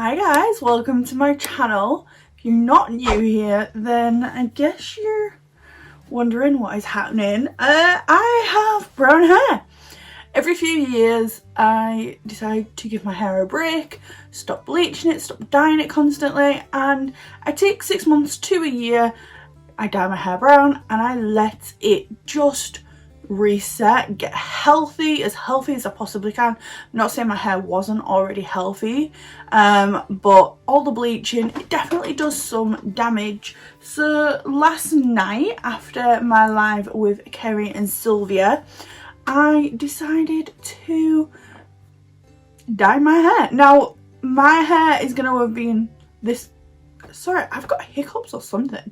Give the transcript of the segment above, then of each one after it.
Hi guys, welcome to my channel. If you're not new here, then I guess you're wondering what is happening. I have brown hair. Every few years I decide to give my hair a break, stop bleaching it, stop dyeing it constantly, and I take 6 months to a year, I dye my hair brown and I let it just reset, get healthy as I possibly can. I'm not saying my hair wasn't already healthy, but all the bleaching, it definitely does some damage. So last night after my live with Kerry and Sylvia, I decided to dye my hair. Now my hair is going to have been this, sorry, I've got hiccups or something.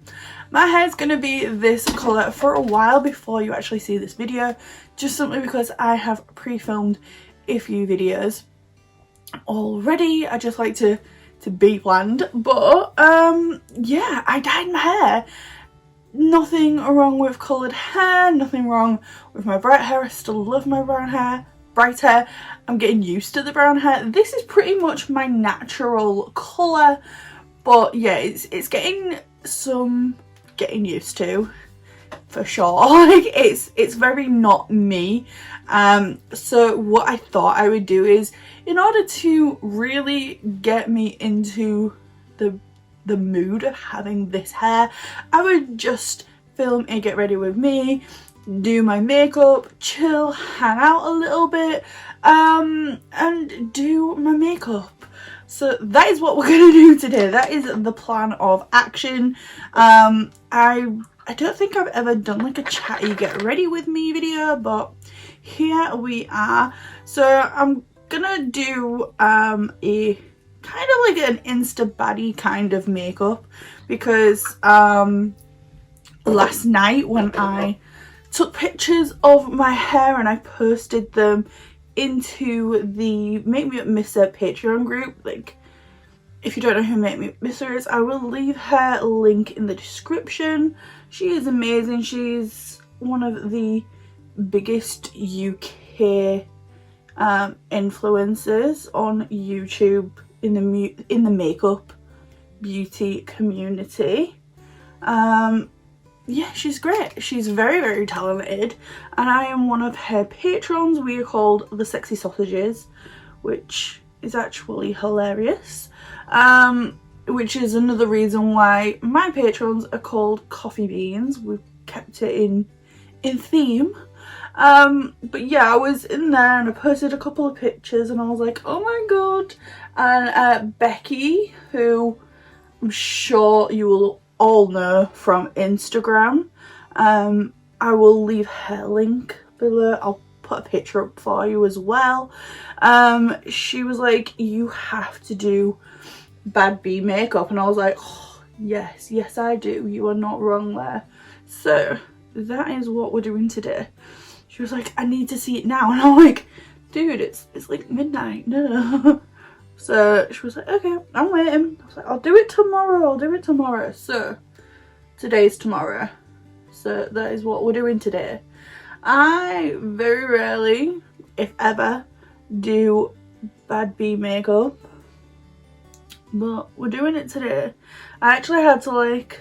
My hair's going to be this colour for a while before you actually see this video, just simply because I have pre-filmed a few videos already. I just like to be planned, but yeah, I dyed my hair. Nothing wrong with coloured hair, nothing wrong with my bright hair. I still love my brown hair, bright hair. I'm getting used to the brown hair. This is pretty much my natural colour. But yeah, it's getting used to, for sure. Like it's very not me. So what I thought I would do is, in order to really get me into the mood of having this hair, I would just film a get ready with me, do my makeup, chill, hang out a little bit, and do my makeup. So that is what we're going to do today. That is the plan of action. I don't think I've ever done like a chatty get ready with me video, but here we are. So I'm gonna do a kind of like an insta baddie kind of makeup, because last night when I took pictures of my hair and I posted them into the Make Me Up Misser Patreon group. Like, if you don't know who Make Me Up Misser is, I will leave her link in the description. She is amazing. She's one of the biggest UK influencers on YouTube in the makeup beauty community. Yeah, she's great. She's very, very talented, and I am one of her patrons. We are called the Sexy Sausages, which is actually hilarious. Which is another reason why my patrons are called Coffee Beans. We've kept it in theme. But yeah, I was in there and I posted a couple of pictures and I was like, oh my god. And Becky, who I'm sure you will all know from Instagram, I will leave her link below. I'll put a picture up for you as well. She was like, you have to do bad bee makeup, and I was like, oh, yes I do, you are not wrong there. So that is what we're doing today. She was like, I need to see it now, and I'm like, dude, it's like midnight, no. So she was like, okay, I'm waiting. I was like, I'll do it tomorrow. So today's tomorrow. So that is what we're doing today. I very rarely, if ever, do bad bee makeup, but we're doing it today. I actually had to like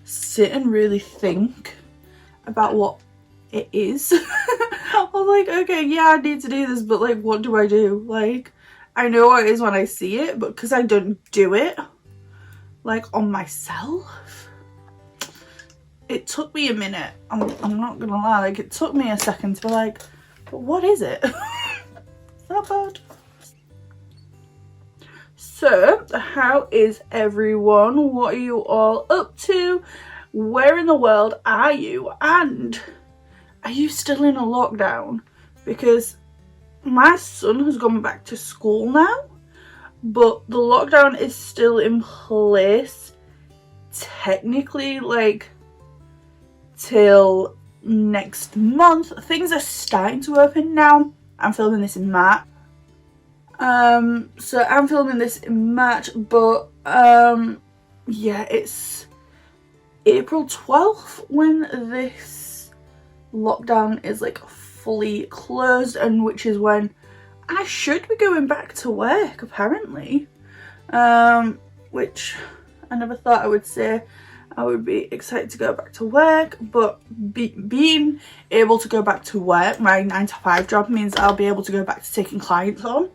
sit and really think about what it is. I was like, okay, yeah, I need to do this, but like, what do I do? Like, I know what it is when I see it, but because I don't do it like on myself, it took me a minute. I'm not gonna lie, like it took me a second to be like, but what is it? Is that bad? So how is everyone? What are you all up to? Where in the world are you? And are you still in a lockdown? Because my son has gone back to school now, but the lockdown is still in place technically, like till next month. Things are starting to open now. I'm filming this in March. So I'm filming this in March, but yeah, it's April 12th when this lockdown is like fully closed, and which is when I should be going back to work apparently. which I never thought I would say I would be excited to go back to work, but being able to go back to work, my 9-to-5 job, means I'll be able to go back to taking clients on,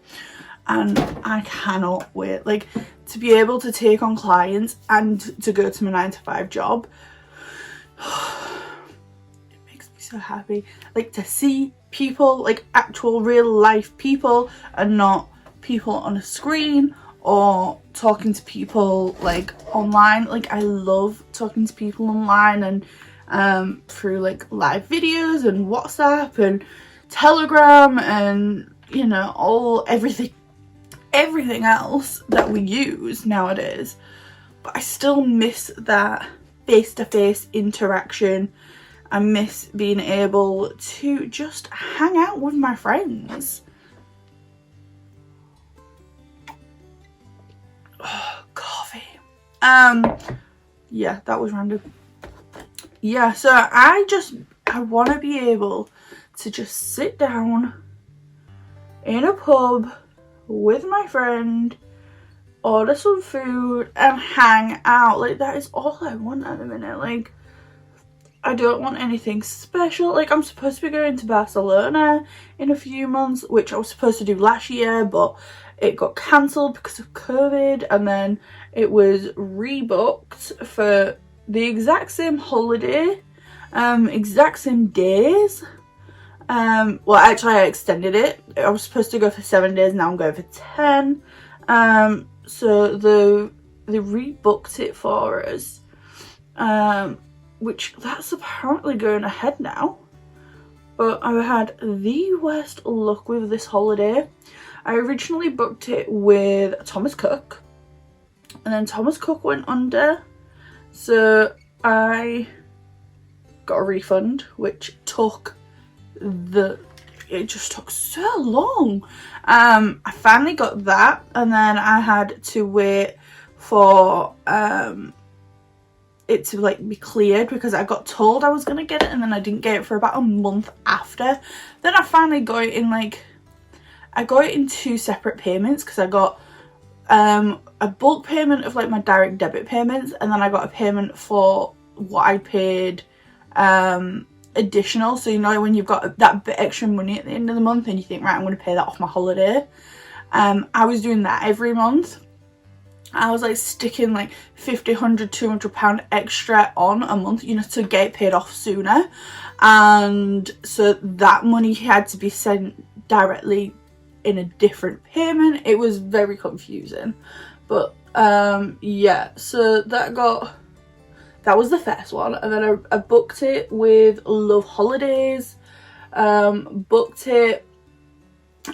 and I cannot wait. Like, to be able to take on clients and to go to my 9-to-5 job, it makes me so happy. Like, to see people, like actual real life people, and not people on a screen or talking to people like online. Like, I love talking to people online and through like live videos and WhatsApp and Telegram and, you know, everything else that we use nowadays. But I still miss that face-to-face interaction. I miss being able to just hang out with my friends. Oh, coffee. Yeah, that was random. Yeah, so I want to be able to just sit down in a pub with my friend, order some food and hang out. Like, that is all I want at the minute. Like, I don't want anything special. Like, I'm supposed to be going to Barcelona in a few months, which I was supposed to do last year, but it got cancelled because of COVID, and then it was rebooked for the exact same holiday, exact same days. Well, actually I extended it. I was supposed to go for 7 days, now I'm going for 10. So they rebooked it for us, which that's apparently going ahead now. But I had the worst luck with this holiday. I originally booked it with Thomas Cook, and then Thomas Cook went under, so I got a refund, which it just took so long. I finally got that, and then I had to wait for it to like be cleared, because I got told I was gonna get it and then I didn't get it for about a month after. Then I finally got it in I got it in 2 separate payments, because I got a bulk payment of like my direct debit payments, and then I got a payment for what I paid additional. So, you know, when you've got that bit extra money at the end of the month and you think, right, I'm going to pay that off my holiday. I was doing that every month. I was like sticking like 50, 100, 200 pound extra on a month, you know, to get it paid off sooner. And so that money had to be sent directly in a different payment. It was very confusing, but yeah, so that was the first one. And then I booked it with Love Holidays, booked it,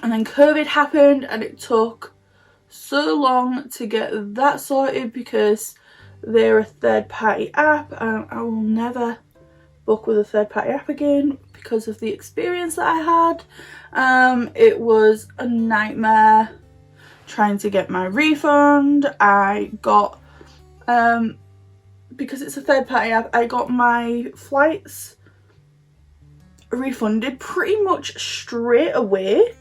and then COVID happened, and it took so long to get that sorted because they're a third-party app, and I will never book with a third-party app again because of the experience that I had. It was a nightmare trying to get my refund. I got because it's a third-party app, I got my flights refunded pretty much straight away,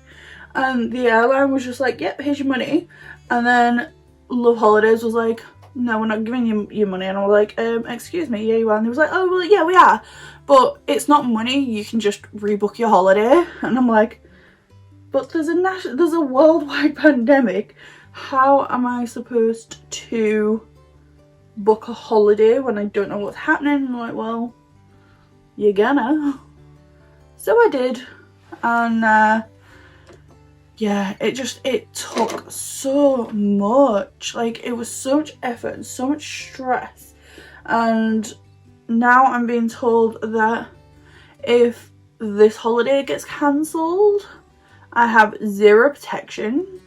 and the airline was just like, yep, here's your money. And then Love Holidays was like, no, we're not giving you your money. And I was like, excuse me, yeah, you are. And they was like, oh, well, yeah, we are, but it's not money, you can just rebook your holiday. And I'm like, but there's a worldwide pandemic. How am I supposed to book a holiday when I don't know what's happening? And I'm like, well, you're gonna. So I did, and yeah, it took so much. Like, it was so much effort and so much stress, and now I'm being told that if this holiday gets cancelled, I have 0 protection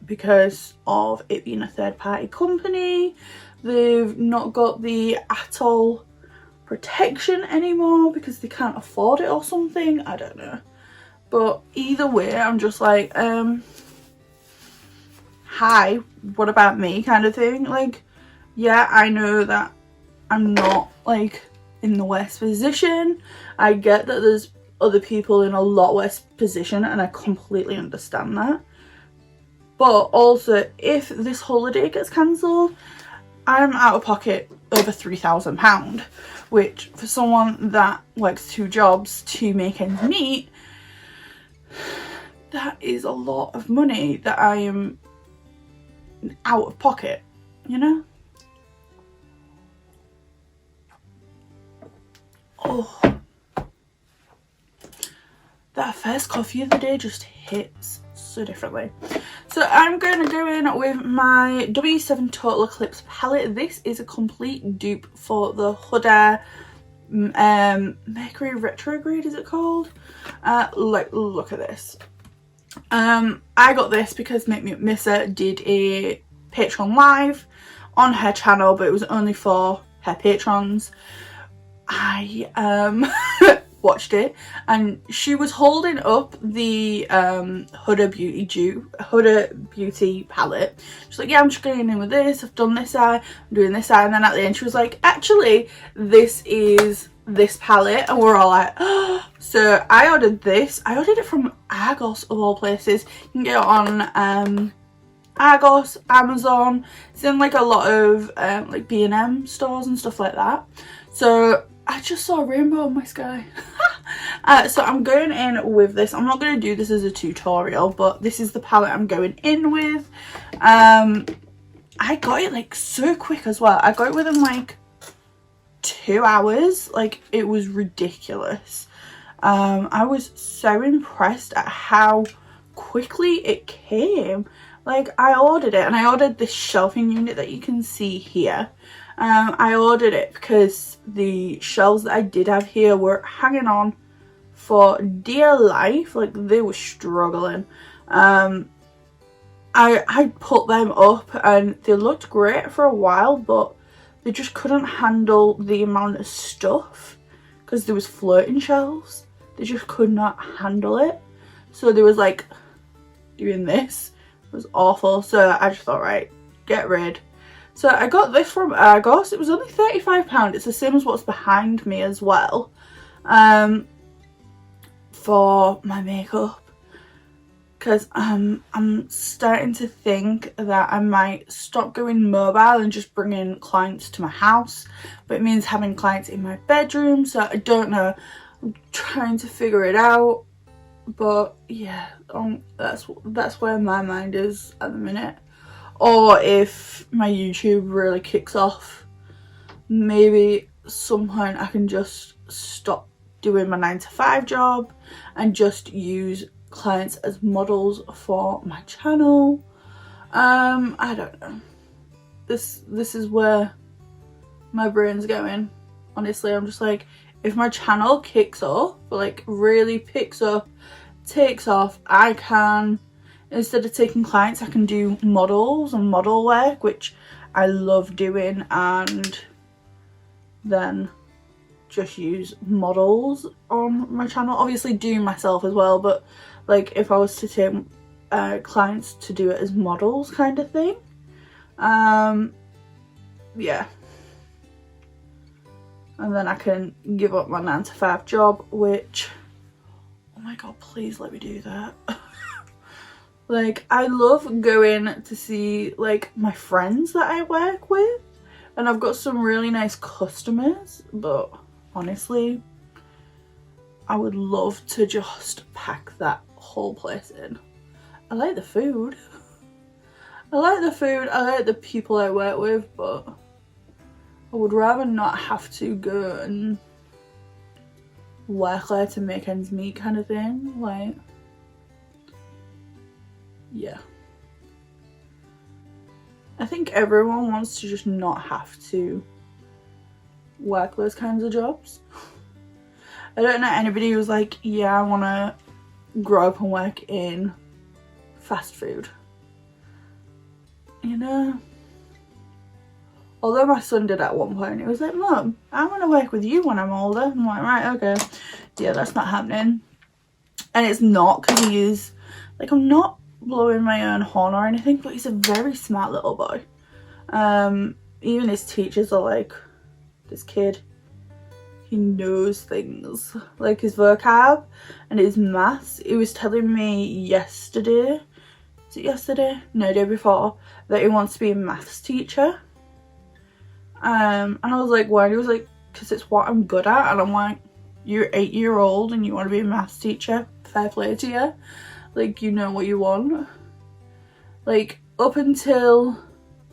because of it being a third-party company. They've not got the atoll protection anymore because they can't afford it or something. I don't know. But either way, I'm just like, hi, what about me, kind of thing. Like, yeah, I know that I'm not like in the worst position. I get that there's other people in a lot worse position, and I completely understand that. But also, if this holiday gets cancelled, I'm out of pocket over £3,000, which for someone that works 2 jobs to make ends meet, that is a lot of money that I am out of pocket, you know? Oh, that first coffee of the day just hits so differently. So I'm going to go in with my W7 Total Eclipse palette. This is a complete dupe for the Huda Mercury Retrograde, is it called? Look at this. I got this because Make Me Missa did a Patreon live on her channel, but it was only for her patrons. I watched it, and she was holding up the Huda Beauty palette. She's like, yeah, I'm just going in with this, I've done this eye, I'm doing this eye, and then at the end she was like, actually this is this palette, and we're all like, oh. So I ordered this. I ordered it from Argos of all places. You can get it on Argos, Amazon. It's in like a lot of like B&M stores and stuff like that. So I just saw a rainbow in my sky. So I'm going in with this. I'm not going to do this as a tutorial, but this is the palette I'm going in with. I got it like so quick as well. I got it within like 2 hours. Like, it was ridiculous. I was so impressed at how quickly it came. Like, I ordered it, and I ordered this shelving unit that you can see here. I ordered it because the shelves that I did have here were hanging on for dear life. Like, they were struggling. I put them up and they looked great for a while, but they just couldn't handle the amount of stuff because there was floating shelves. They just could not handle it. So there was like doing this. It was awful. So I just thought, right, get rid. So I got this from Argos. It was only £35. It's the same as what's behind me as well. For my makeup. Because I'm starting to think that I might stop going mobile and just bring in clients to my house. But it means having clients in my bedroom. So I don't know. I'm trying to figure it out. But yeah, that's where my mind is at the minute. Or if my YouTube really kicks off, maybe at some point I can just stop doing my 9-to-5 job and just use clients as models for my channel. I don't know. This is where my brain's going. Honestly, I'm just like, if my channel kicks off, like really picks up, takes off, I can, instead of taking clients, I can do models and model work, which I love doing, and then just use models on my channel. Obviously do myself as well, but like if I was to take clients to do it as models kind of thing, yeah. And then I can give up my 9-to-5 job, which, oh my god, please let me do that. Like, I love going to see like my friends that I work with, and I've got some really nice customers, but honestly, I would love to just pack that whole place in. I like the food. I like the food, I like the people I work with, but I would rather not have to go and work there to make ends meet kind of thing. Like, yeah. I think everyone wants to just not have to work those kinds of jobs. I don't know anybody who's like, yeah, I want to grow up and work in fast food. You know? Although my son did at one point, he was like, Mum, I want to work with you when I'm older. I'm like, right, okay. Yeah, that's not happening. And it's not, because he is, like, I'm not blowing my own horn or anything, but he's a very smart little boy. Even his teachers are like, this kid, he knows things. Like his vocab and his maths. He was telling me yesterday was it yesterday? No, day before, that he wants to be a maths teacher. And I was like, why? And he was like, because it's what I'm good at. And I'm like, you're 8-year-old and you want to be a maths teacher? Fair play to you. Like, you know what you want. Like, up until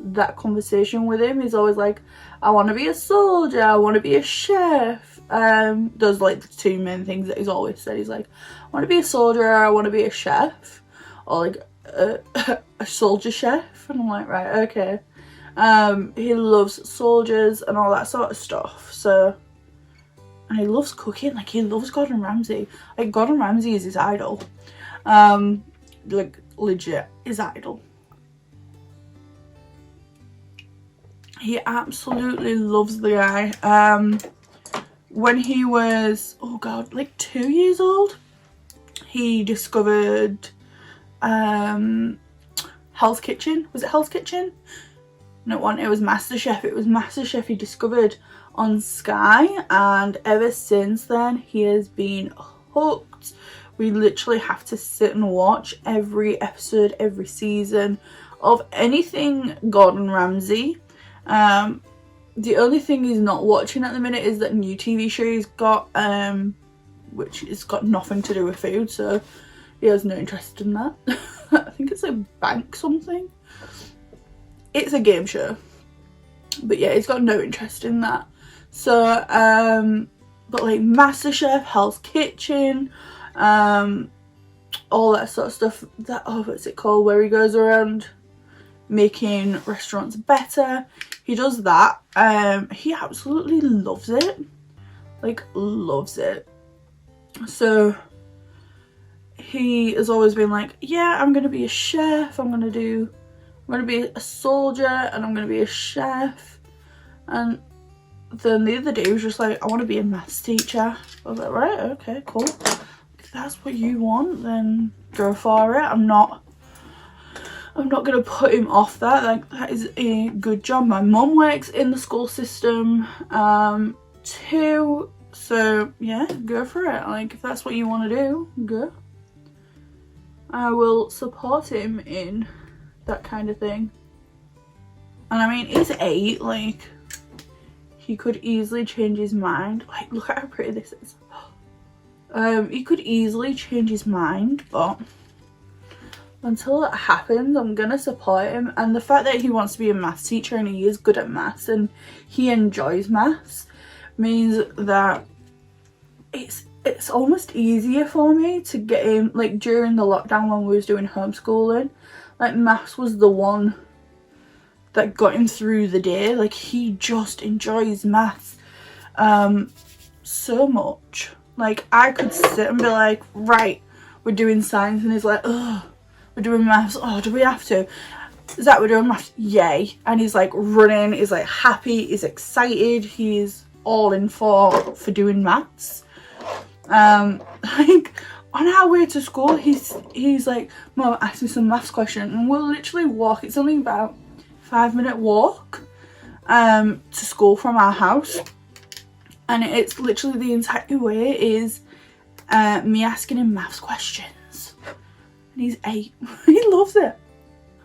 that conversation with him, he's always like, I want to be a soldier, I want to be a chef. Those like the two main things that he's always said. He's like, I want to be a soldier, I want to be a chef, or like a soldier chef. And I'm like, right, okay. He loves soldiers and all that sort of stuff. So, and he loves cooking. Like, he loves Gordon Ramsay. Like, Gordon Ramsay is his idol. Like, legit his idol. He absolutely loves the guy. When he was, oh god, like 2 years old, he discovered Hell's Kitchen. Was it Hell's Kitchen? No, it was MasterChef. It was MasterChef he discovered on Sky, and ever since then he has been hooked. We literally have to sit and watch every episode, every season of anything Gordon Ramsay. The only thing he's not watching at the minute is that new TV show he's got, which has got nothing to do with food, so he has no interest in that. I think it's like Bank something. It's a game show, but yeah, he's got no interest in that. So, but like MasterChef, Hell's Kitchen, all that sort of stuff. That, oh, what's it called? Where he goes around making restaurants better. He does that. He absolutely loves it. Like, loves it. So he has always been like, yeah, I'm gonna be a chef, I'm gonna be a soldier, and I'm gonna be a chef. And then the other day he was just like, I want to be a maths teacher. I was like, right, okay, cool. If that's what you want, then go for it. I'm not gonna put him off that. Like, that is a good job. My mum works in the school system too, so yeah, go for it. Like, if that's what you want to do, go. I will support him in that kind of thing. And I mean, he's 8, like, he could easily change his mind. Like, look at how pretty this is. He could easily change his mind, but until that happens, I'm gonna support him. And the fact that he wants to be a maths teacher and he is good at maths and he enjoys maths means that it's almost easier for me to get him, like, during the lockdown when we was doing homeschooling, like, maths was the one that got him through the day. Like, he just enjoys maths so much. Like, I could sit and be like, right, we're doing science, and he's like, ugh, we're doing maths, oh, do we have to? Is that we're doing maths? Yay. And he's like running, he's like happy, he's excited, he's all in for doing maths. Like, on our way to school, he's like, Mum, ask me some maths question, and we'll literally walk. It's only about a 5-minute walk to school from our house, and it's literally the entire way is me asking him maths questions, and he's 8. He loves it.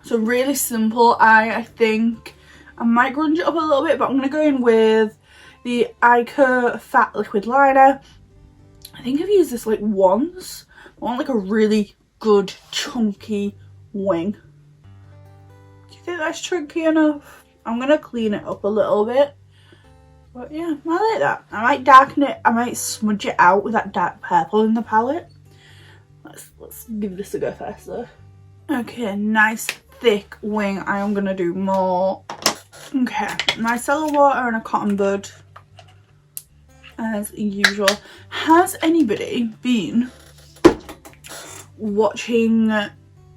So really simple. I think I might grunge it up a little bit, but I'm gonna go in with the Ico Fat Liquid Liner. I think I've used this like once. I want like a really good chunky wing. Do you think that's chunky enough? I'm gonna clean it up a little bit. But yeah, I like that. I might darken it, I might smudge it out with that dark purple in the palette. Let's give this a go first though. Okay, nice thick wing. I am gonna do more. Okay, micellar water and a cotton bud as usual. Has anybody been watching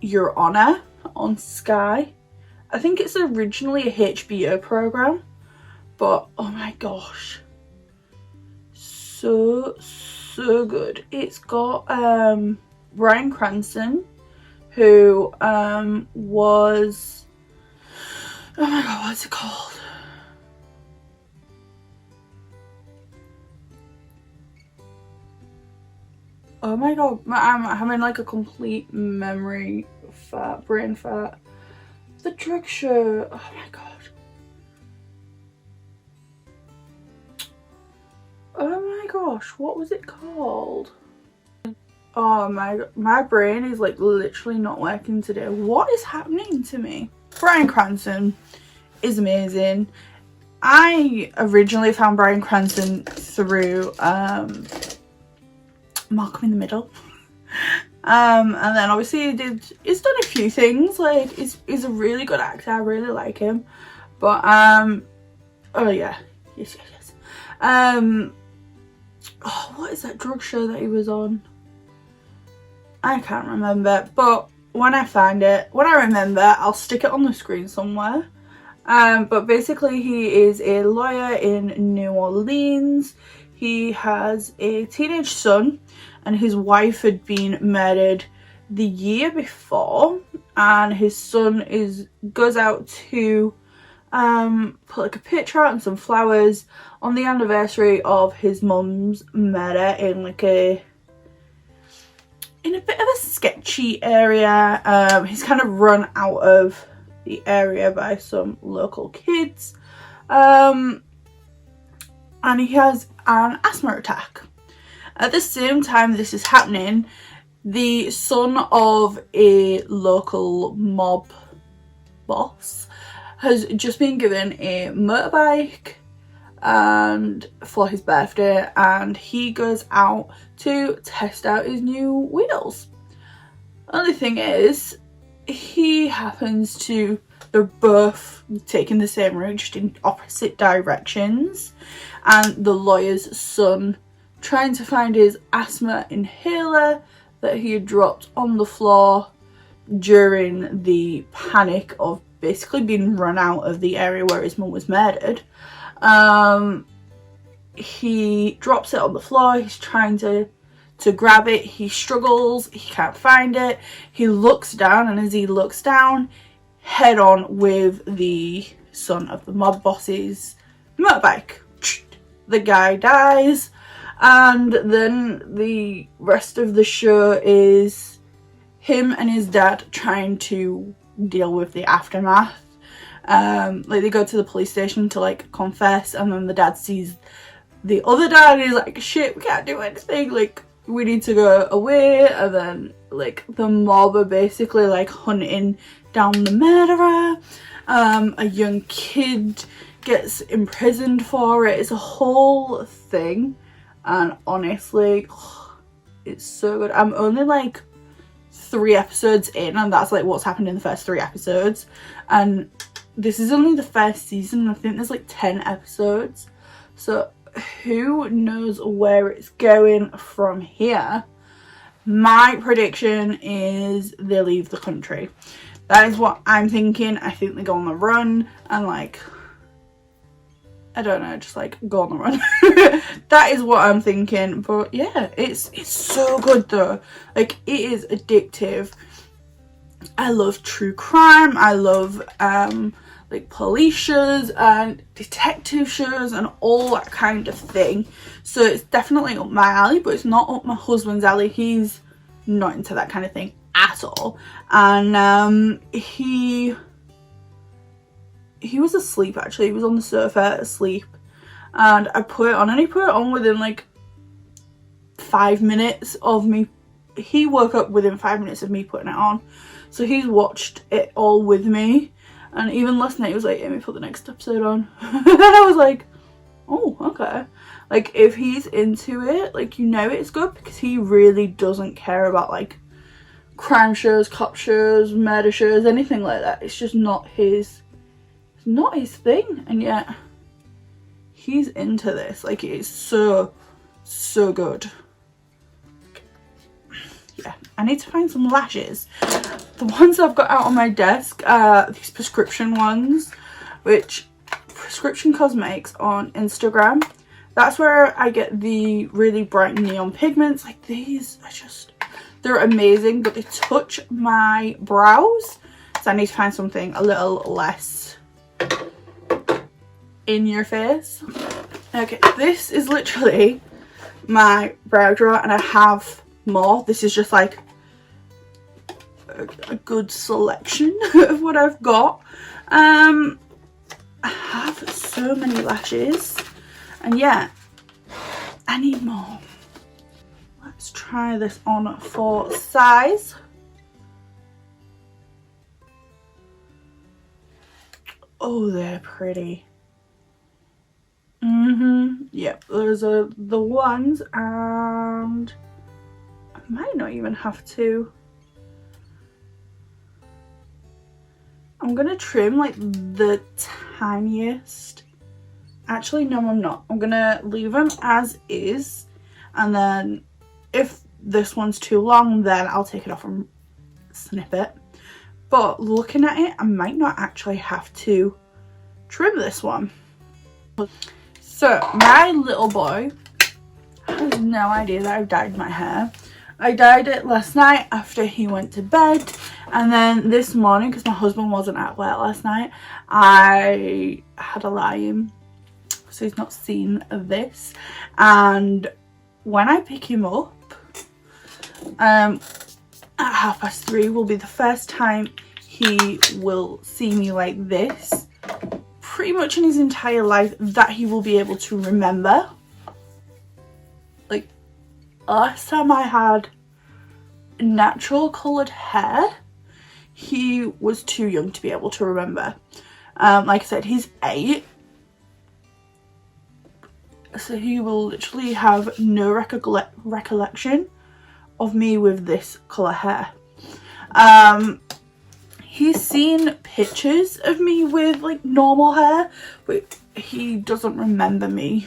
Your Honor on Sky? I think it's originally a HBO program, but oh my gosh, so good. It's got Bryan Cranston, who was, oh my god, what's it called? Oh my god, I'm having like a complete memory fat, brain fat. The Drugstore. Oh my god. Oh my gosh, what was it called? Oh my brain is like literally not working today. What is happening to me? Bryan Cranston is amazing. I originally found Bryan Cranston through Malcolm in the Middle. And then obviously he's done a few things. Like he's a really good actor. I really like him. But oh yeah, yes. Oh, what is that drug show that he was on? I can't remember, but when I remember, I'll stick it on the screen somewhere. But basically he is a lawyer in New Orleans. He has a teenage son and his wife had been murdered the year before, and his son goes out to put like a picture out and some flowers on the anniversary of his mum's murder in like a bit of a sketchy area. He's kind of run out of the area by some local kids, and he has an asthma attack. At the same time this is happening, the son of a local mob boss has just been given a motorbike and for his birthday, and he goes out to test out his new wheels. Only thing is, they're both taking the same route, just in opposite directions, and the lawyer's son trying to find his asthma inhaler that he had dropped on the floor during the panic of basically being run out of the area where his mum was murdered. He drops it on the floor. He's trying to grab it. He struggles. He can't find it. He looks down, and as he looks down, head on with the son of the mob boss's motorbike. The guy dies, and then the rest of the show is him and his dad trying to deal with the aftermath. Like they go to the police station to like confess, and then the dad sees the other dad and he's like, shit, we can't do anything, like we need to go away. And then like the mob are basically like hunting down the murderer. A young kid gets imprisoned for it. It's a whole thing, and honestly it's so good. I'm only like 3 episodes in, and that's like what's happened in the first 3 episodes, and this is only the first season. I think there's like 10 episodes, so who knows where it's going from here. My prediction is they leave the country. That is what I'm thinking. I think they go on the run and like, I don't know, just like go on the run. That is what I'm thinking. But yeah, it's so good though. Like it is addictive. I love true crime. I love like police shows and detective shows and all that kind of thing. So it's definitely up my alley, but it's not up my husband's alley. He's not into that kind of thing at all. And he was asleep actually. He was on the sofa asleep, and I put it on, and he put it on within like 5 minutes of me. He woke up within 5 minutes of me putting it on, so he's watched it all with me. And even last night he was like, Amy, put the next episode on. And I was like, oh, okay. Like if he's into it, like, you know it's good, because he really doesn't care about like crime shows, cop shows, murder shows, anything like that. It's just not his thing, and yet he's into this. Like it is so good. Yeah, I need to find some lashes. The ones I've got out on my desk are these prescription ones, which Prescription Cosmetics on Instagram. That's where I get the really bright neon pigments. Like these are just, they're amazing, but they touch my brows, so I need to find something a little less in your face. Okay, this is literally my brow drawer, and I have more. This is just like a good selection of what I've got. I have so many lashes, and yeah, I need more. Let's try this on for size. Oh, they're pretty. Yep, those are the ones, and I might not even have to. I'm gonna trim like the tiniest. Actually, no, I'm not. I'm gonna leave them as is, and then if this one's too long, then I'll take it off and snip it. But looking at it, I might not actually have to trim this one. So my little boy has no idea that I've dyed my hair. I dyed it last night after he went to bed, and then this morning, because my husband wasn't at work last night, I had a lie-in, so he's not seen this. And when I pick him up at 3:30 will be the first time he will see me like this, pretty much in his entire life, that he will be able to remember. Like, last time I had natural coloured hair, he was too young to be able to remember. Like I said, he's 8, so he will literally have no recollection of me with this colour hair. He's seen pictures of me with like normal hair, but he doesn't remember me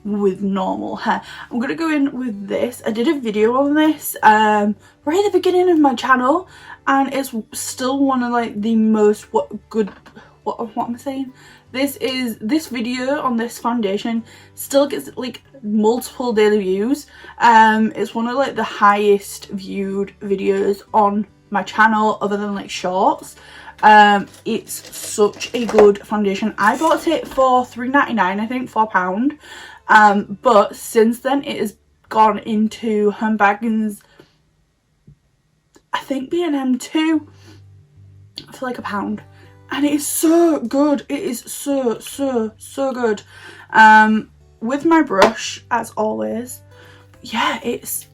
with normal hair. I'm gonna go in with this. I did a video on this right at the beginning of my channel, and it's still one of like the most what am I saying? This video on this foundation still gets like multiple daily views. It's one of like the highest viewed videos on my channel other than like shorts. It's such a good foundation. I bought it for £3.99, I think, £4. But since then it has gone into Humbaggins, I think B&M too, for like £1. And it is so good. It is so good. With my brush, as always, yeah, it's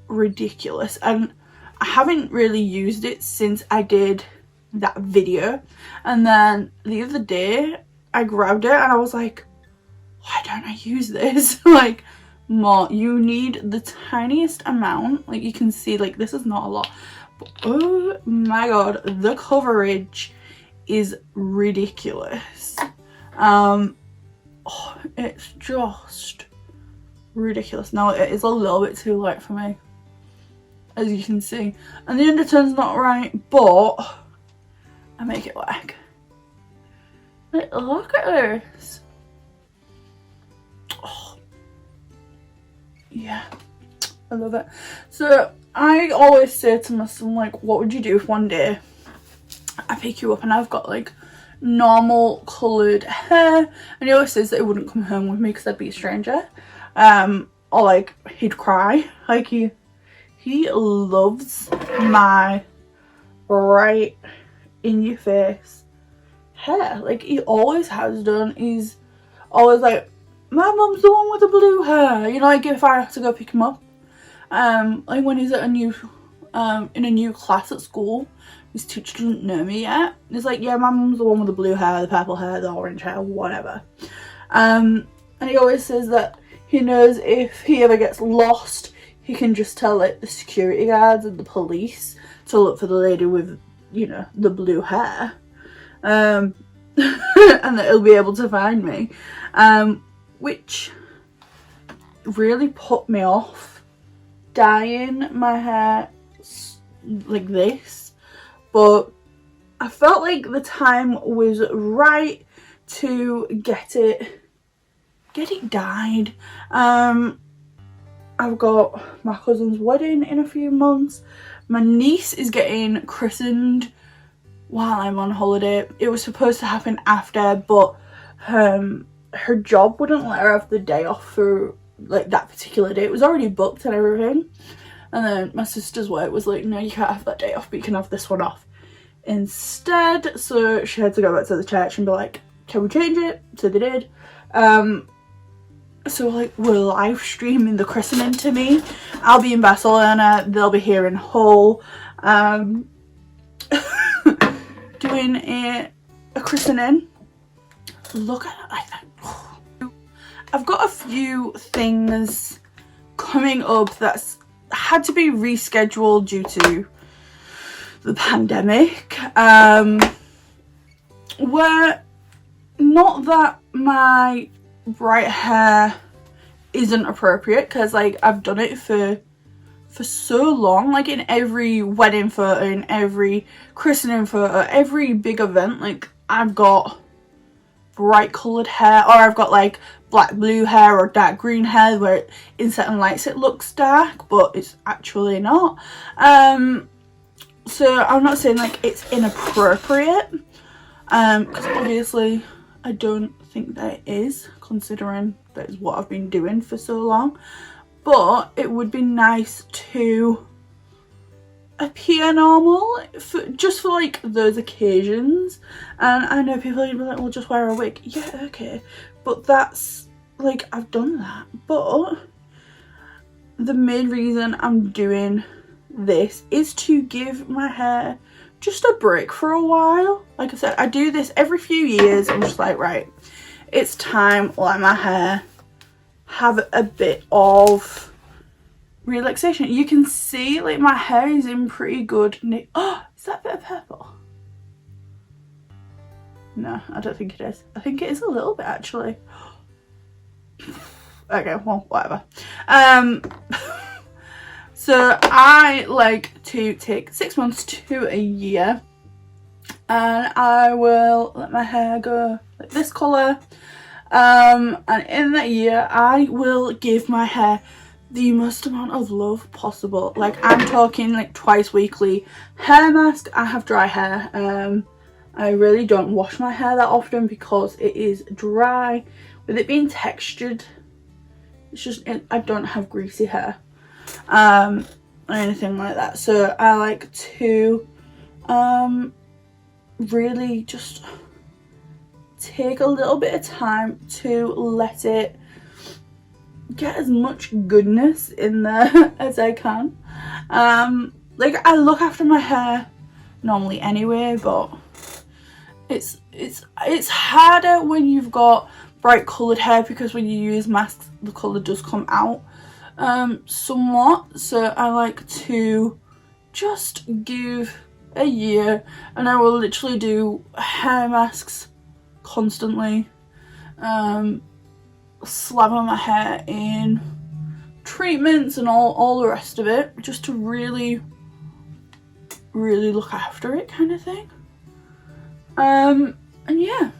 ridiculous. And I haven't really used it since I did that video. And then the other day, I grabbed it and I was like, why don't I use this? Like, more. You need the tiniest amount. Like, you can see, like, this is not a lot. But, oh my god, the coverage is ridiculous. Oh, it's just ridiculous. Now it is a little bit too light for me, as you can see, and the undertone's not right, but I make it work. Like, look at this. Oh, yeah, I love it. So I always say to my son, like, what would you do if one day I pick you up and I've got like normal coloured hair? And he always says that he wouldn't come home with me because I'd be a stranger, or like he'd cry. Like he loves my right in your face hair. Like, he always has done. He's always like, my mum's the one with the blue hair, you know, like if I have to go pick him up, like when he's at a new in a new class at school. His teacher doesn't know me yet. It's like, yeah, my mum's the one with the blue hair, the purple hair, the orange hair, whatever. And he always says that he knows if he ever gets lost, he can just tell like the security guards and the police to look for the lady with, you know, the blue hair. And that he'll be able to find me. Which really put me off dyeing my hair like this. But I felt like the time was right to get it dyed. I've got my cousin's wedding in a few months. My niece is getting christened while I'm on holiday. It was supposed to happen after, but her job wouldn't let her have the day off for like that particular day. It was already booked and everything. And then my sister's work was like, no, you can't have that day off, but you can have this one off instead. So she had to go back to the church and be like, can we change it? So they did. So like we're live streaming the christening to me. I'll be in Barcelona, they'll be here in Hull, doing a christening. Look at it like that. I've got a few things coming up that's had to be rescheduled due to the pandemic. Where not that my bright hair isn't appropriate, because like I've done it for so long, like in every wedding photo, in every christening photo, every big event, like I've got bright coloured hair, or I've got like black blue hair or dark green hair where in certain lights it looks dark but it's actually not. So I'm not saying like it's inappropriate, because obviously I don't think that it is, considering that is what I've been doing for so long. But it would be nice to appear normal just for like those occasions. And I know people are gonna be like, well, just wear a wig. Yeah, okay, but that's like, I've done that. But the main reason I'm doing this is to give my hair just a break for a while. Like I said, I do this every few years. I'm just like, right, it's time to let my hair have a bit of relaxation. You can see like my hair is in pretty good nick. Oh, is that a bit of purple? No, I don't think it is. I think it is a little bit actually. Okay, well, whatever. So I like to take 6 months to a year, and I will let my hair go like this colour. And in that year I will give my hair the most amount of love possible. Like I'm talking like twice weekly hair mask. I have dry hair. I really don't wash my hair that often because it is dry. With it being textured, it's just, I don't have greasy hair or anything like that. So I like to really just take a little bit of time to let it get as much goodness in there as I can. Like I look after my hair normally anyway, but it's harder when you've got bright coloured hair, because when you use masks the colour does come out somewhat. So I like to just give a year, and I will literally do hair masks constantly, slathering my hair in treatments and all the rest of it, just to really look after it, kind of thing. And yeah,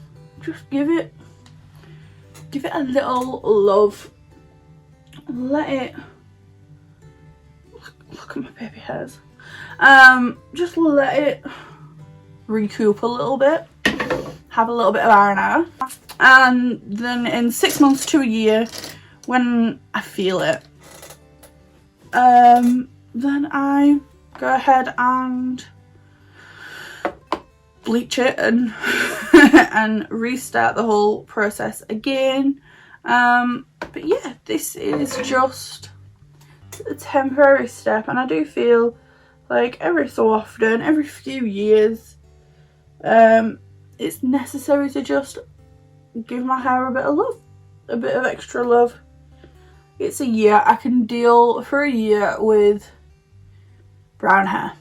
just give it a little love. Let it look at my baby hairs. Just let it recoup a little bit, have a little bit of R&R, and then in 6 months to a year, when I feel it, then I go ahead and bleach it and and restart the whole process again. But yeah, this is just a temporary step, and I do feel like every so often, every few years, it's necessary to just give my hair a bit of love, a bit of extra love. It's a year. I can deal for a year with brown hair.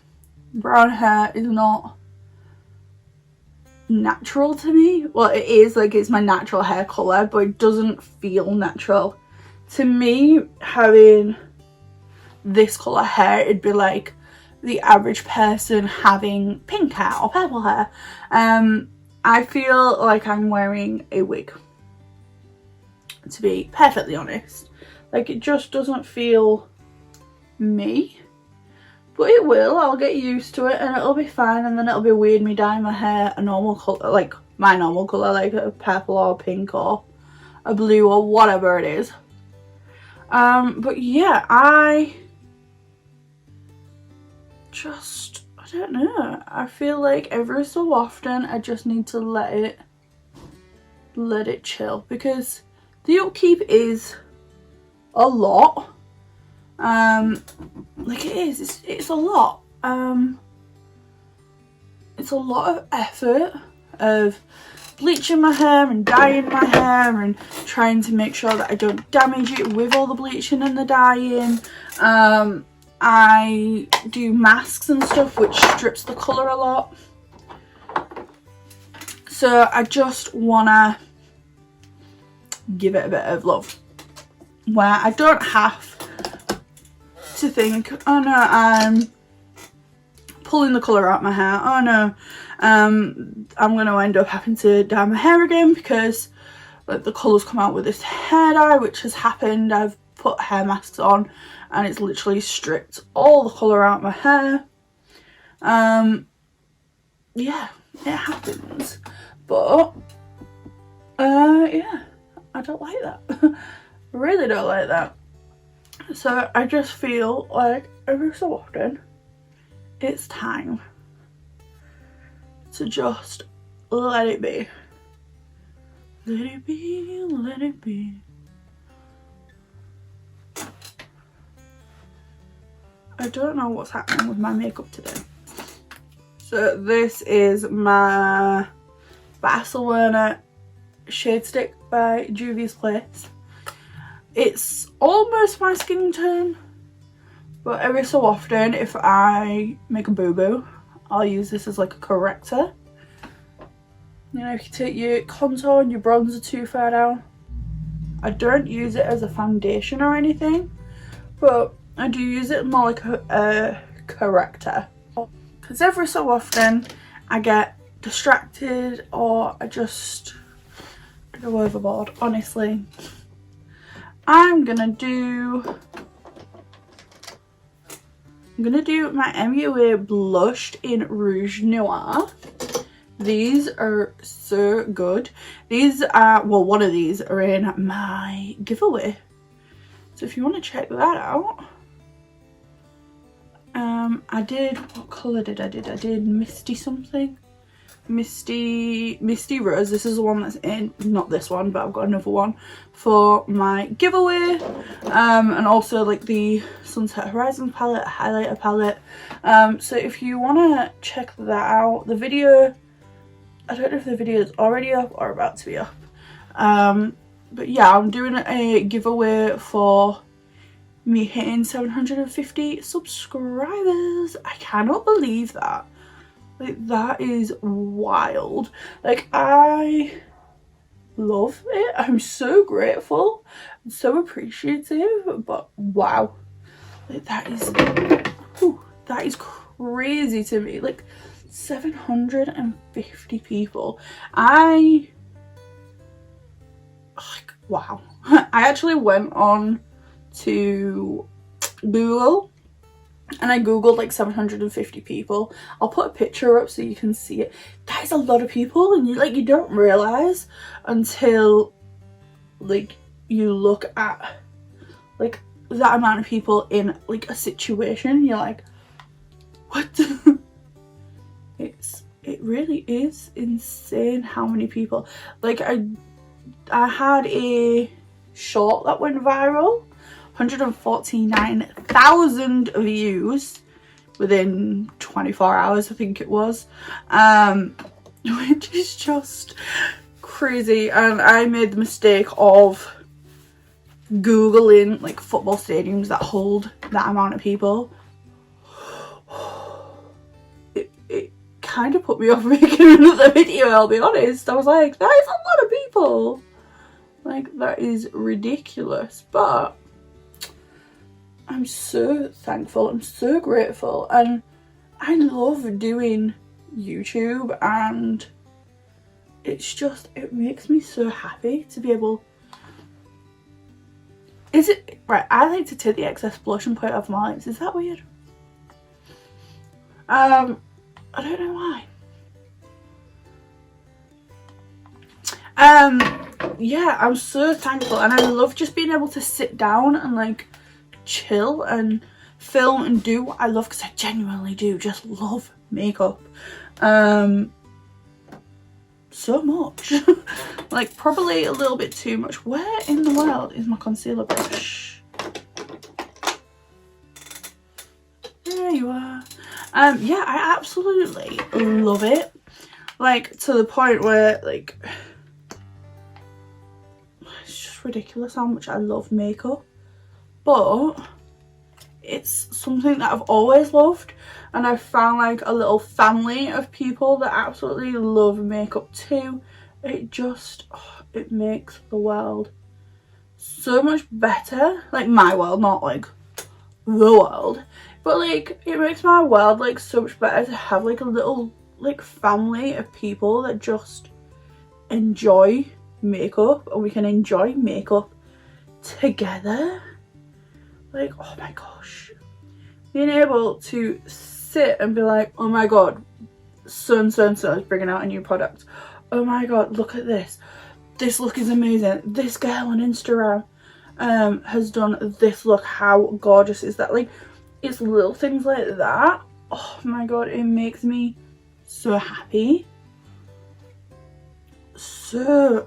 Brown hair is not natural to me. Well, it is, like, it's my natural hair colour, but it doesn't feel natural to me. Having this colour hair, it'd be like the average person having pink hair or purple hair. I feel like I'm wearing a wig, to be perfectly honest. Like, it just doesn't feel me. But it will, I'll get used to it and it'll be fine, and then it'll be weird me dyeing my hair a normal colour, like my normal colour, like a purple or a pink or a blue or whatever it is. But yeah, I just, I don't know, I feel like every so often I just need to let it chill, because the upkeep is a lot. Like it is, it's a lot. It's a lot of effort of bleaching my hair and dyeing my hair and trying to make sure that I don't damage it with all the bleaching and the dyeing. I do masks and stuff which strips the colour a lot. So I just wanna give it a bit of love, where I don't have to think, oh no, I'm pulling the colour out my hair, oh no, I'm gonna end up having to dye my hair again because like the colours come out with this hair dye, which has happened. I've put hair masks on and it's literally stripped all the colour out my hair. Yeah, it happens, but yeah, I don't like that. I really don't like that. So I just feel like every so often it's time to just let it be. Let it be, let it be. I don't know what's happening with my makeup today. So this is my Barcelona shade stick by Juvia's Place. It's almost my skin tone, but every so often if I make a boo-boo, I'll use this as like a corrector. You know, if you take your contour and your bronzer too far down. I don't use it as a foundation or anything, but I do use it more like a corrector. Because every so often I get distracted or I just go overboard, honestly. I'm gonna do my MUA blushed in Rouge Noir. These are so good. These are, well, one of these are in my giveaway. So if you want to check that out. I did, what colour did I do? I did Misty something. Misty Rose. This is the one that's in, not this one, but I've got another one for my giveaway. And also like the Sunset Horizon palette, highlighter palette. So if you want to check that out, the video, I don't know if the video is already up or about to be up. But yeah, I'm doing a giveaway for me hitting 750 subscribers. I cannot believe that. Like, that is wild. Like, I love it. I'm so grateful. I'm so appreciative. But wow. Like, that is crazy to me. Like, 750 people. Like, wow. I actually went on to Google and I googled like 750 people. I'll put a picture up so you can see it. That is a lot of people, and you don't realize until like you look at like that amount of people in like a situation. You're like, what? It really is insane how many people. Like I had a short that went viral, 149,000 views within 24 hours, I think it was, which is just crazy. And I made the mistake of googling like football stadiums that hold that amount of people. It kind of put me off making another video, I'll be honest. I was like, that is a lot of people. Like, that is ridiculous. But I'm so thankful, I'm so grateful, and I love doing YouTube, and it's just, it makes me so happy to be able, is it, right, I like to take the excess blush and put it off my lips, is that weird? I don't know why. Yeah, I'm so thankful, and I love just being able to sit down and like chill and film and do what I love, because I genuinely do just love makeup so much. Like probably a little bit too much. Where in the world is my concealer brush? There you are. Yeah, I absolutely love it, like to the point where like it's just ridiculous how much I love makeup. But it's something that I've always loved, and I've found like a little family of people that absolutely love makeup too. It just, oh, it makes the world so much better. Like my world, not like the world, but like it makes my world like so much better to have like a little like family of people that just enjoy makeup, and we can enjoy makeup together. Like, oh my gosh, being able to sit and be like, oh my god, so and so and so is bringing out a new product. Oh my god, look at this. This look is amazing. This girl on Instagram has done this look. How gorgeous is that? Like, it's little things like that. Oh my god, it makes me so happy. So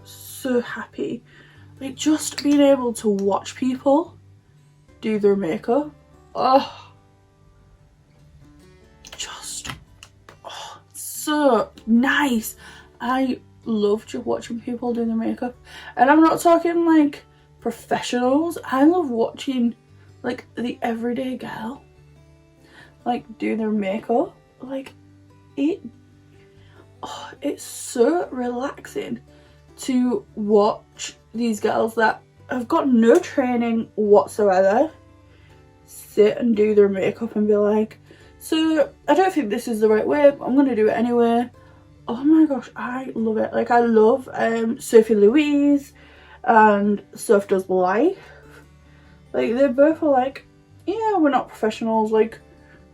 happy. Like, just being able to watch people do their makeup, oh, just, oh, so nice. I love just watching people do their makeup, and I'm not talking like professionals. I love watching like the everyday girl like do their makeup. Like it, oh, it's so relaxing to watch these girls that have got no training whatsoever sit and do their makeup and be like, so I don't think this is the right way, but I'm gonna do it anyway. Oh my gosh, I love it. Like I love Sophie Louise and Soph Does Life. Like they both are like, yeah, we're not professionals, like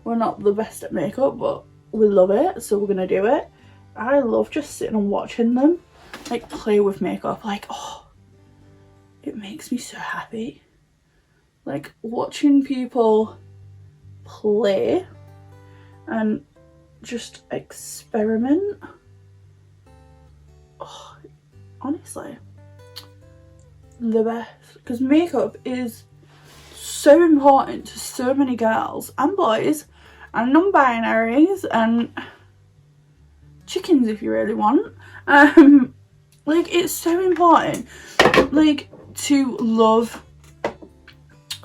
we're not the best at makeup, but we love it, so we're gonna do it. I love just sitting and watching them like play with makeup. Like, oh, it makes me so happy. Like watching people play and just experiment. Oh, honestly, the best. Because makeup is so important to so many girls and boys and non-binaries and chickens if you really want. Like it's so important, like to love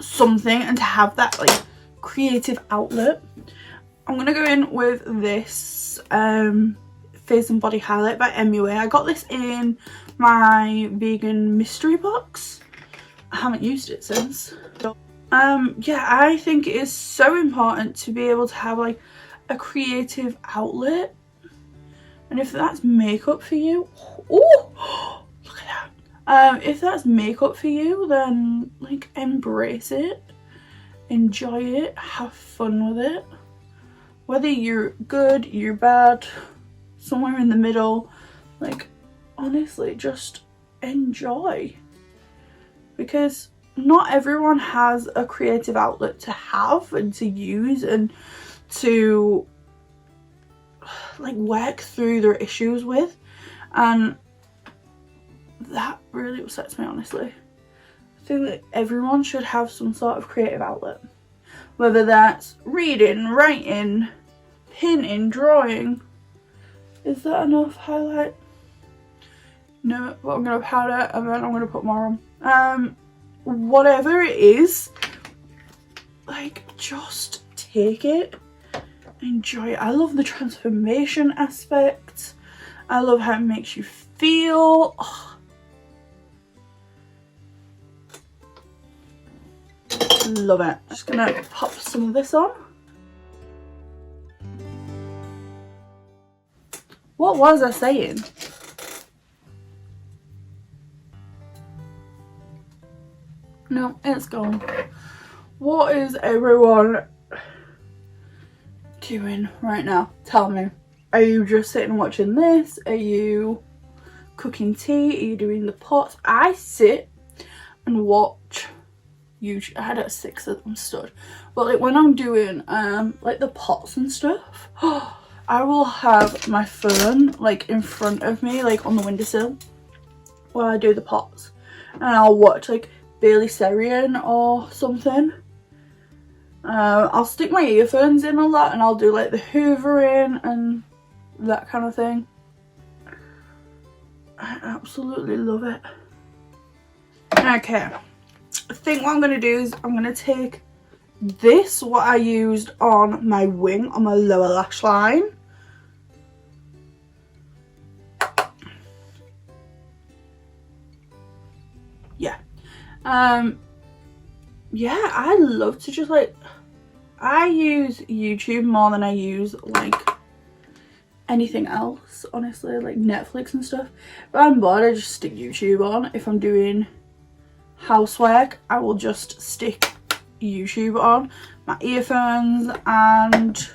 something and to have that like creative outlet. I'm gonna go in with this face and body highlight by MUA. I got this in my vegan mystery box. I haven't used it since. Yeah, I think it is so important to be able to have like a creative outlet, and if that's makeup for you, oh look at that. If that's makeup for you, then like embrace it, enjoy it, have fun with it. Whether you're good, you're bad, somewhere in the middle, like honestly just enjoy, because not everyone has a creative outlet to have and to use and to like work through their issues with, and that really upsets me, honestly. I think that everyone should have some sort of creative outlet, whether that's reading, writing, painting, drawing. Is that enough highlight? No, but I'm going to powder and then I'm going to put more on. Whatever it is, like just take it, enjoy it. I love the transformation aspect. I love how it makes you feel. Oh. Love it. Just gonna pop some of this on. What was I saying? No, it's gone. What is everyone doing right now? Tell me. Are you just sitting watching this? Are you cooking tea? Are you doing the pots? I sit and watch YouTube. I had 6 of them stood. But like when I'm doing like the pots and stuff, I will have my phone like in front of me, like on the windowsill, while I do the pots, and I'll watch like Bailey Sarian or something. I'll stick my earphones in a lot and I'll do like the hoovering and that kind of thing. I absolutely love it. Okay, I think what I'm going to do is I'm going to take this, what I used on my wing, on my lower lash line. Yeah. Yeah, I love to just like, I use YouTube more than I use like anything else, honestly, like Netflix and stuff. If I'm bored, I just stick YouTube on. If I'm doing housework, I will just stick YouTube on my earphones and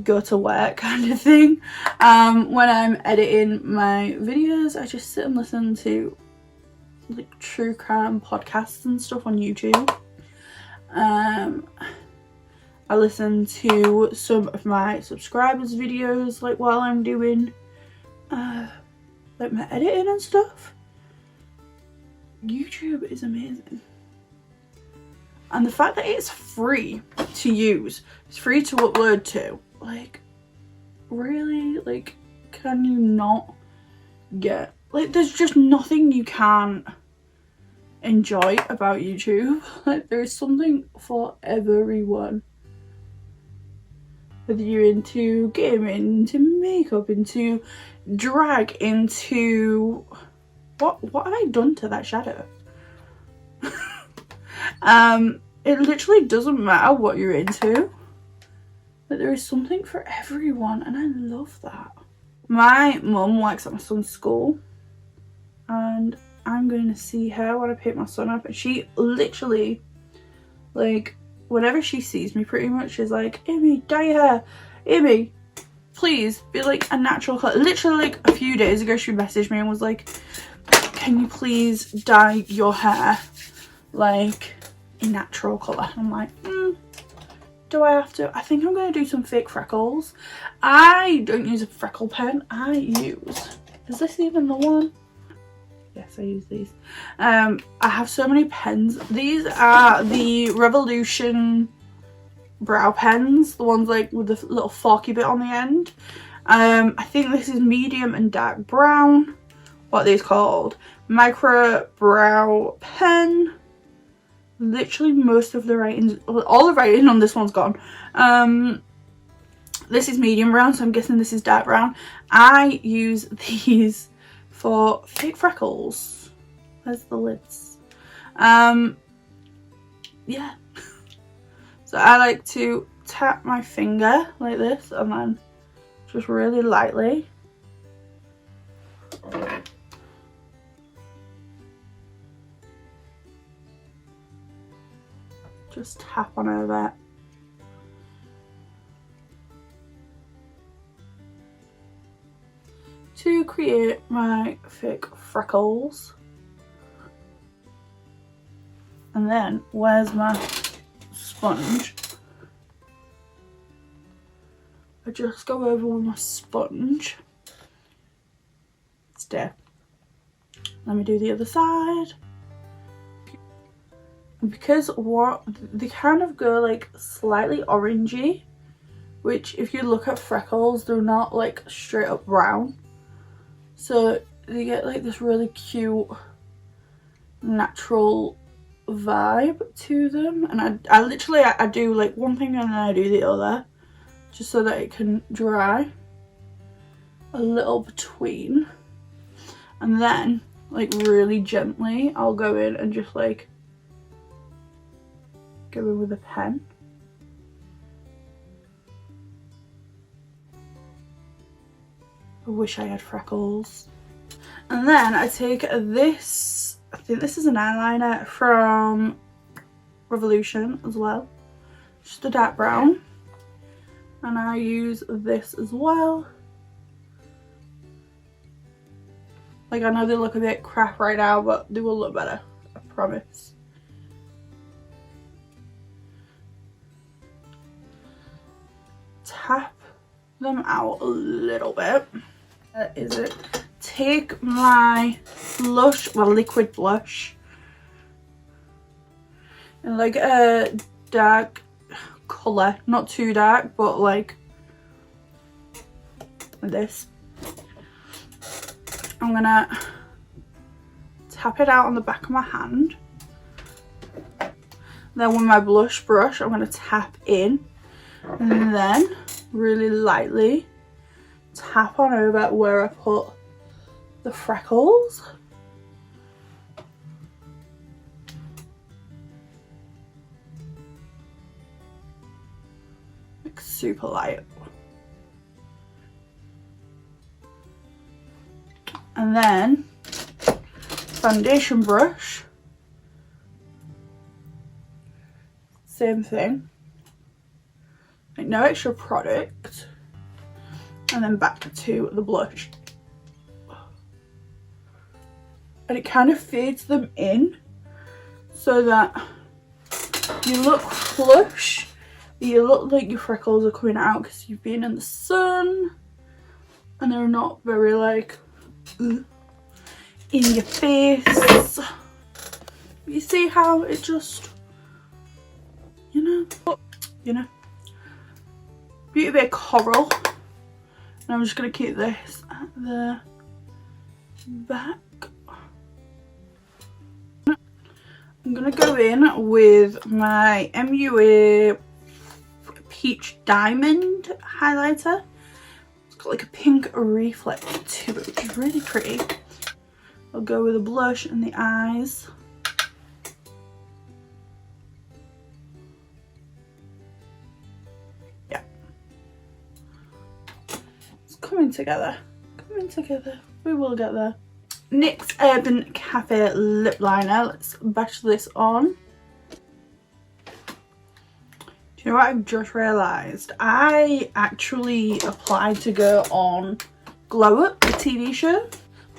go to work kind of thing. When I'm editing my videos, I just sit and listen to like true crime podcasts and stuff on YouTube. I listen to some of my subscribers' videos like while I'm doing like my editing and stuff. YouTube is amazing. And the fact that it's free to use, it's free to upload to, like, really, like, can you not get, like, there's just nothing you can't enjoy about YouTube. Like, there's something for everyone. Whether you're into gaming, into makeup, into drag, into what have I done to that shadow? It literally doesn't matter what you're into, but there is something for everyone, and I love that. My mum works at my son's school, and I'm going to see her when I pick my son up, and she literally, like, whenever she sees me pretty much is like, Amy, dye your hair. Amy, please be like a natural colour. Literally like a few days ago she messaged me and was like, can you please dye your hair like a natural colour? I'm like, do I have to? I think I'm going to do some fake freckles. I don't use a freckle pen. I use, is this even the one? Yes, I use these. I have so many pens. These are the Revolution brow pens, the ones like with the little forky bit on the end. I think this is medium and dark brown. What are these called? Micro brow pen. Literally most of the writing, all the writing on this one's gone. This is medium brown, so I'm guessing this is dark brown. I use these for fake freckles. There's the lids. Yeah. So I like to tap my finger like this and then just really lightly just tap on over to create my fake freckles. And then where's my sponge? I just go over with my sponge. It's there. Let me do the other side. Because what they kind of go like slightly orangey, which if you look at freckles, they're not like straight up brown. So they get like this really cute natural vibe to them, and I literally do like one thing and then I do the other just so that it can dry a little between, and then like really gently I'll go in and just like go in with a pen. I wish I had freckles. And then I take this, I think this is an eyeliner from Revolution as well, just a dark brown, and I use this as well. Like, I know they look a bit crap right now, but they will look better, I promise. them out a little bit. Is it? Take my blush, well, liquid blush, in like a dark colour, not too dark, but like this. I'm gonna tap it out on the back of my hand. Then with my blush brush, I'm gonna tap in, and then really lightly tap on over where I put the freckles. Like super light. And then foundation brush, same thing, like no extra product, and then back to the blush. And it kind of fades them in so that you look flush, you look like your freckles are coming out because you've been in the sun, and they're not very like in your face. You see how it just, you know, beauty bit coral. And I'm just gonna keep this at the back. I'm gonna go in with my MUA Peach Diamond highlighter. It's got like a pink reflect to it, which is really pretty. I'll go with the blush and the eyes. Yeah. It's coming together. Coming together. We will get there. NYX Urban Cafe lip liner. Let's bash this on. Do you know what I've just realised? I actually applied to go on Glow Up, the TV show.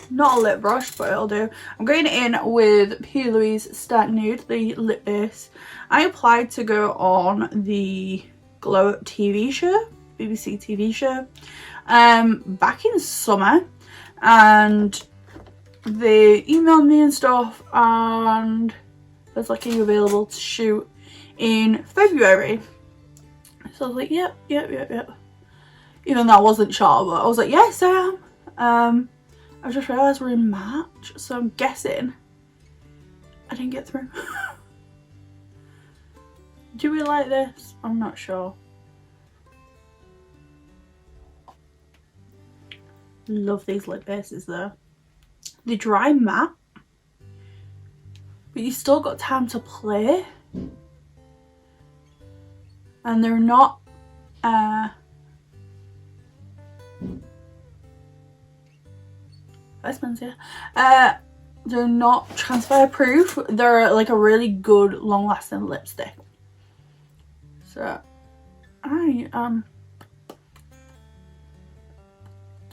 Not a lip brush, but it'll do. I'm going in with Amylouise Start Nude, the lip base. I applied to go on the Glow Up TV show, BBC TV show, back in summer, and they emailed me and stuff, and there's like, are you available to shoot in February? So I was like, yep. Even though I wasn't sure, but I was like, yes I am. I just realised we're in March, so I'm guessing I didn't get through. Do we like this? I'm not sure. Love these lip bases though. They dry matte, but you still got time to play, and they're not they're not transfer proof. They're like a really good long lasting lipstick, so I am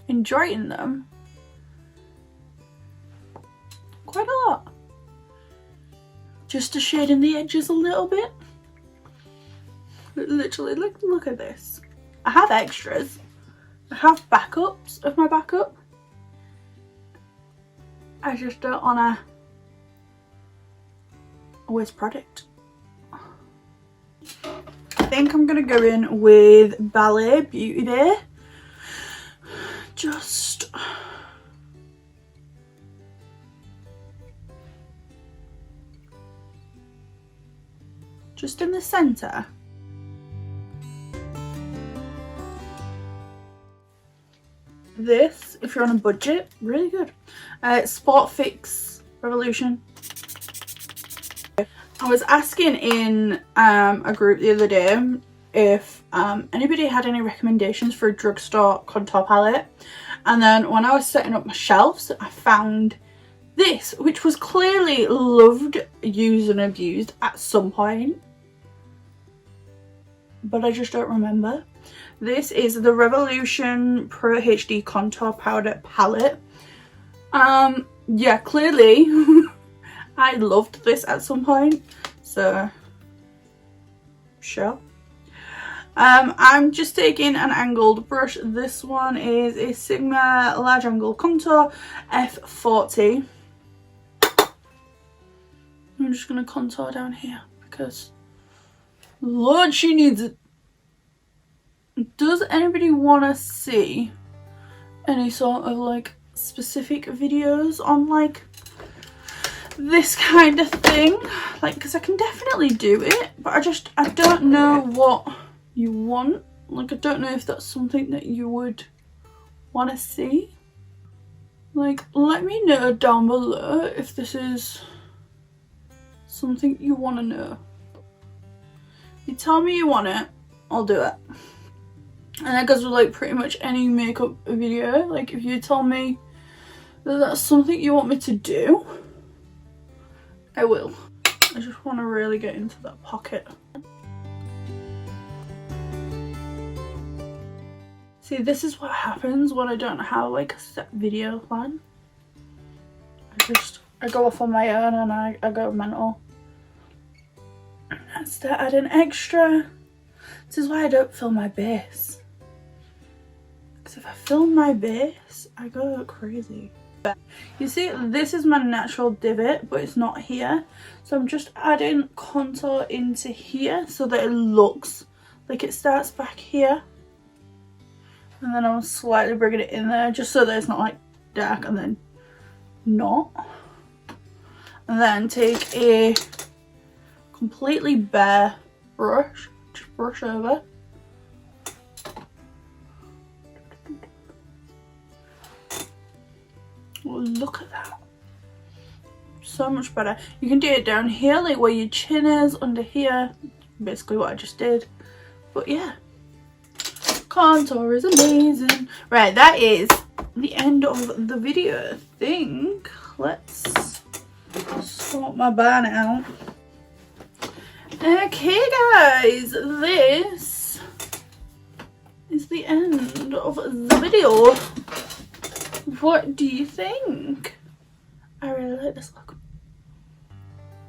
enjoying them quite a lot. Just to shade in the edges a little bit. Literally, look at this. I have extras. I have backups of my backup. I just don't want to waste product. I think I'm going to go in with Ballet Beauty Day. Just in the centre. This, if you're on a budget, really good. Sport Fix Revolution. I was asking in a group the other day if anybody had any recommendations for a Drugstore contour palette, and then when I was setting up my shelves I found this, which was clearly loved, used and abused at some point, but I just don't remember. This is the Revolution Pro HD Contour Powder Palette. Yeah, clearly I loved this at some point, so sure. I'm just taking an angled brush. This one is a Sigma large angle contour F40. I'm just going to contour down here because Lord, she needs it. Does anybody want to see any sort of like specific videos on like this kind of thing? Like, because I can definitely do it, but I don't know what you want. Like, I don't know if that's something that you would want to see. Like, let me know down below if this is something you want to know. You tell me you want it, I'll do it. And that goes with like pretty much any makeup video. Like, if you tell me that that's something you want me to do, I will. I just want to really get into that pocket. See, this is what happens when I don't have like a set video plan. I go off on my own and I go mental. I start adding extra. This is why I don't film my base. Because if I film my base, I go crazy. You see, this is my natural divot, but it's not here. So I'm just adding contour into here so that it looks like it starts back here. And then I'm slightly bringing it in there just so that it's not like dark and then not. And then take a completely bare brush, just brush over. Oh, look at that. So much better. You can do it down here, like where your chin is, under here. Basically what I just did. But yeah. Contour is amazing. Right, that is the end of the video, I think. Let's sort my barn out. Okay guys, this is the end of the video. What do you think? I really like this look.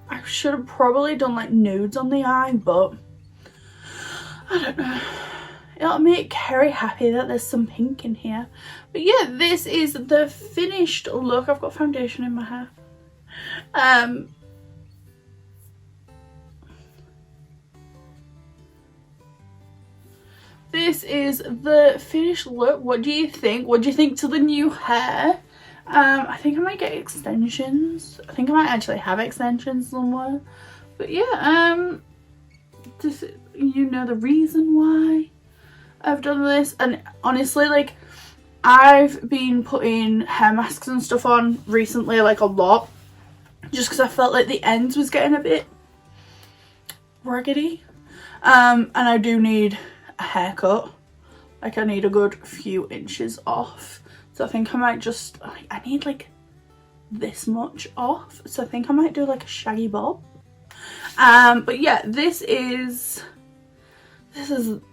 I should have probably done like nudes on the eye, but I don't know. It'll make Carrie happy that there's some pink in here. But yeah, this is the finished look. I've got foundation in my hair. This is the finished look. What do you think? What do you think to the new hair? I think I might get extensions. I think I might actually have extensions somewhere. But yeah, this, you know the reason why I've done this. And honestly, like, I've been putting hair masks and stuff on recently, like a lot, just because I felt like the ends was getting a bit raggedy. And I do need a haircut. Like, I need a good few inches off. So I think I might just, I need like this much off. So I think I might do like a shaggy bob. But yeah, this is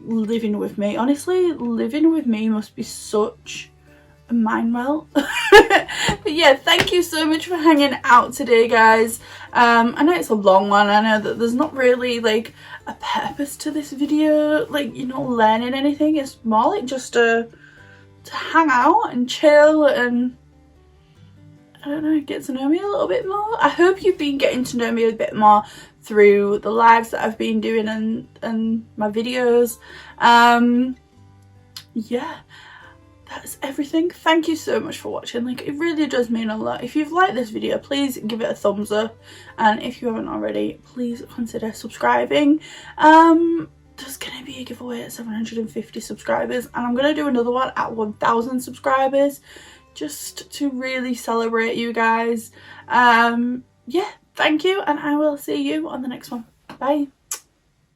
living with me. Honestly, living with me must be such a mind melt. But yeah, thank you so much for hanging out today, guys. I know it's a long one. I know that there's not really like a purpose to this video. Like, you're not learning anything. It's more like just to hang out and chill and, I don't know, get to know me a little bit more. I hope you've been getting to know me a bit more through the lives that I've been doing and my videos. Yeah, that's everything. Thank you so much for watching. Like, it really does mean a lot. If you've liked this video, please give it a thumbs up, and if you haven't already, please consider subscribing. There's gonna be a giveaway at 750 subscribers, and I'm gonna do another one at 1000 subscribers just to really celebrate you guys. Yeah, thank you, and I will see you on the next one. Bye.